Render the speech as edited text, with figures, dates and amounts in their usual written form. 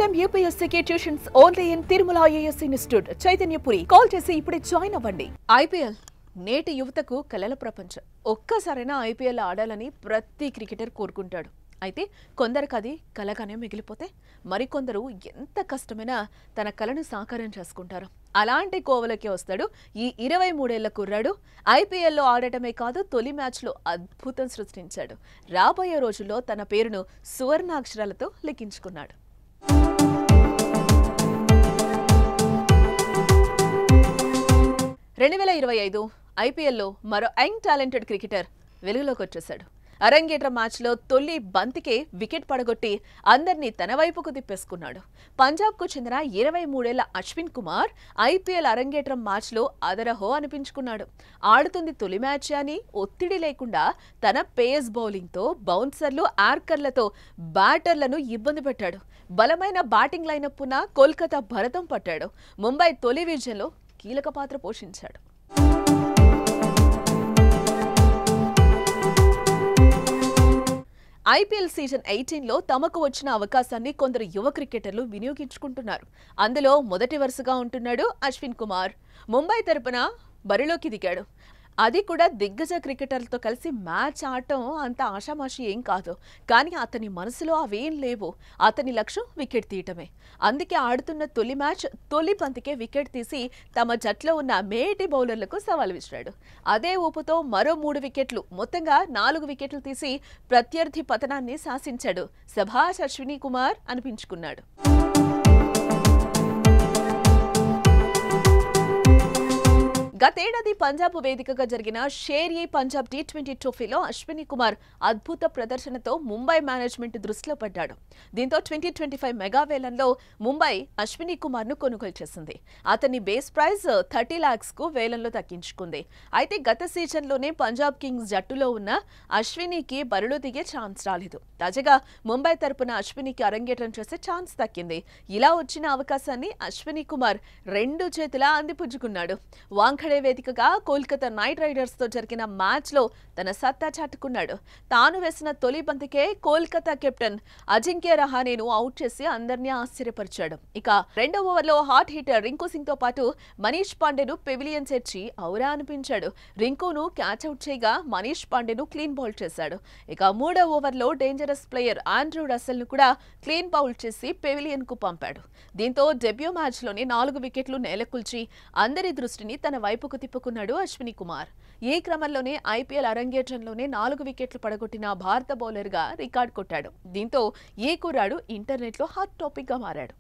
IIM UPSC tuitions only in Tirumala IAS institute Chaitanyapuri. Call చేసి ఇప్పుడే join అవ్వండి. IPL నేటి యువతకు కలల ప్రపంచం. ఒక్కసారైనా IPL ఆడాలని ప్రతి క్రికెటర్ కోరుకుంటాడు. అయితే కొందరికి అది కలగానే మిగిలిపోతే మరికొందరు ఎంత కష్టమైనా తన కలను సాకారం చేసుకుంటారు. అలాంటి కోవలకే వస్తాడు ఈ 23 ఏళ్ల కుర్రాడు. IPLలో ఆడటమే కాదు, తొలి మ్యాచ్లో అద్భుతం సృష్టించాడు. రాబోయే రోజుల్లో తన పేరును సువర్ణాక్షరాలతో లిఖించుకున్నాడు. 2025 IPLలో మరో యంగ్ టాలెంటెడ్ క్రికెటర్ వెలుగులోకి వచ్చేశాడు. అరంగేట్రం మ్యాచ్లో తొలి బంతికే వికెట్ పడగొట్టి అందరినీ తన వైపుకు తిప్పేసుకున్నాడు. పంజాబ్కు చెందిన 23 ఏళ్ల అశ్విన్ కుమార్ IPL అరంగేట్రం మ్యాచ్లో అదరహో అనిపించుకున్నాడు. ఆడుతుంది తొలి మ్యాచ్ అని ఒత్తిడి లేకుండా తన పేస్ బౌలింగ్తో, బౌన్సర్లు, యార్కర్లతో బ్యాటర్లను ఇబ్బంది పెట్టాడు. బలమైన బ్యాటింగ్ లైనప్పున కోల్కతా భరతం పట్టాడు. ముంబై తొలి విజయంలో కీలక పాత్ర పోషించాడు. IPL సీజన్ 18లో తమకు వచ్చిన అవకాశాన్ని కొందరు యువ క్రికెటర్లు వినియోగించుకుంటున్నారు. అందులో మొదటి వరుసగా ఉంటున్నాడు అశ్విన్ కుమార్. ముంబై తరపున బరిలోకి దిగాడు. అది కూడా దిగ్గజ క్రికెటర్లతో కలిసి మ్యాచ్ ఆడటం అంత ఆషామాషి ఏం కాదు. కానీ అతని మనసులో అవేం లేవు. అతని లక్ష్యం వికెట్ తీయటమే. అందుకే ఆడుతున్న తొలి మ్యాచ్ తొలి బంతికే వికెట్ తీసి తమ జట్లో ఉన్న మేటి బౌలర్లకు సవాల్ విసిరాడు. అదే ఊపుతో మరో 3 వికెట్లు, మొత్తంగా 4 వికెట్లు తీసి ప్రత్యర్థి పతనాన్ని శాసించాడు. శభాష్ అశ్విని కుమార్ అనిపించుకున్నాడు. గతేడాది పంజాబ్ వేదికగా జరిగిన షేర్-ఇ-పంజాబ్ T20 ట్రోఫీలో అశ్విని కుమార్ అద్భుత ప్రదర్శనతో ముంబై మేనేజ్మెంట్ దృష్టిలో పడ్డాడు. దీంతో 2025 మెగా వేలంలో ముంబై అశ్విని కుమార్ను కొనుగోలు చేసింది. అతని బేస్ ప్రైజ్ 30 lakhsకు వేలంలో దక్కించుకుంది. అయితే గత సీజన్లోనే పంజాబ్ కింగ్స్ జట్టులో ఉన్న అశ్వినికి బరిలో దిగే ఛాన్స్ రాలేదు. తాజాగా ముంబై తరపున అశ్వినికి అరంగేట్రం చేసే ఛాన్స్ దక్కింది. ఇలా వచ్చిన అవకాశాన్ని అశ్విని కుమార్ 2 చేతులా అందిపుచ్చుకున్నాడు. వాంఖడే వేదికగా కోల్కతా నైట్ రైడర్స్ తో జరిగిన మ్యాచ్ లో తన సత్తా చాటుకున్నాడు. తాను వేసిన తొలి బంతికే కోల్కతా కెప్టెన్ అజింక్య రహానేను అవుట్ చేసి అందరినీ ఆశ్చర్యపరిచాడు. ఇక రెండో ఓవర్లో హాట్ హిట్టర్ రింకు సింగ్ తో పాటు మనీష్ పాండేను పెవిలియన్ చేర్చి ఔరా అనిపించాడు. రింకును క్యాచ్ అవుట్ చేయగా మనీష్ పాండేను క్లీన్ బౌల్ చేశాడు. ఇక మూడో ఓవర్లో డేంజరస్ ప్లేయర్ ఆండ్రూ రసెల్ ను కూడా క్లీన్ బౌల్ చేసి పెవిలియన్ కు పంపాడు. దీంతో డెబ్యూ మ్యాచ్ లోనే 4 వికెట్లు నేలకూల్చి అందరి దృష్టిని తన వైపుకు తిప్పుకున్నాడు అశ్విని కుమార్. ఈ క్రమంలోనే IPL అరంగేట్రంలోనే 4 వికెట్లు పడగొట్టిన భారత బౌలర్ గా రికార్డ్ కొట్టాడు. దీంతో ఈ కుర్రాడు ఇంటర్నెట్ లో హాట్ టాపిక్ గా మారాడు.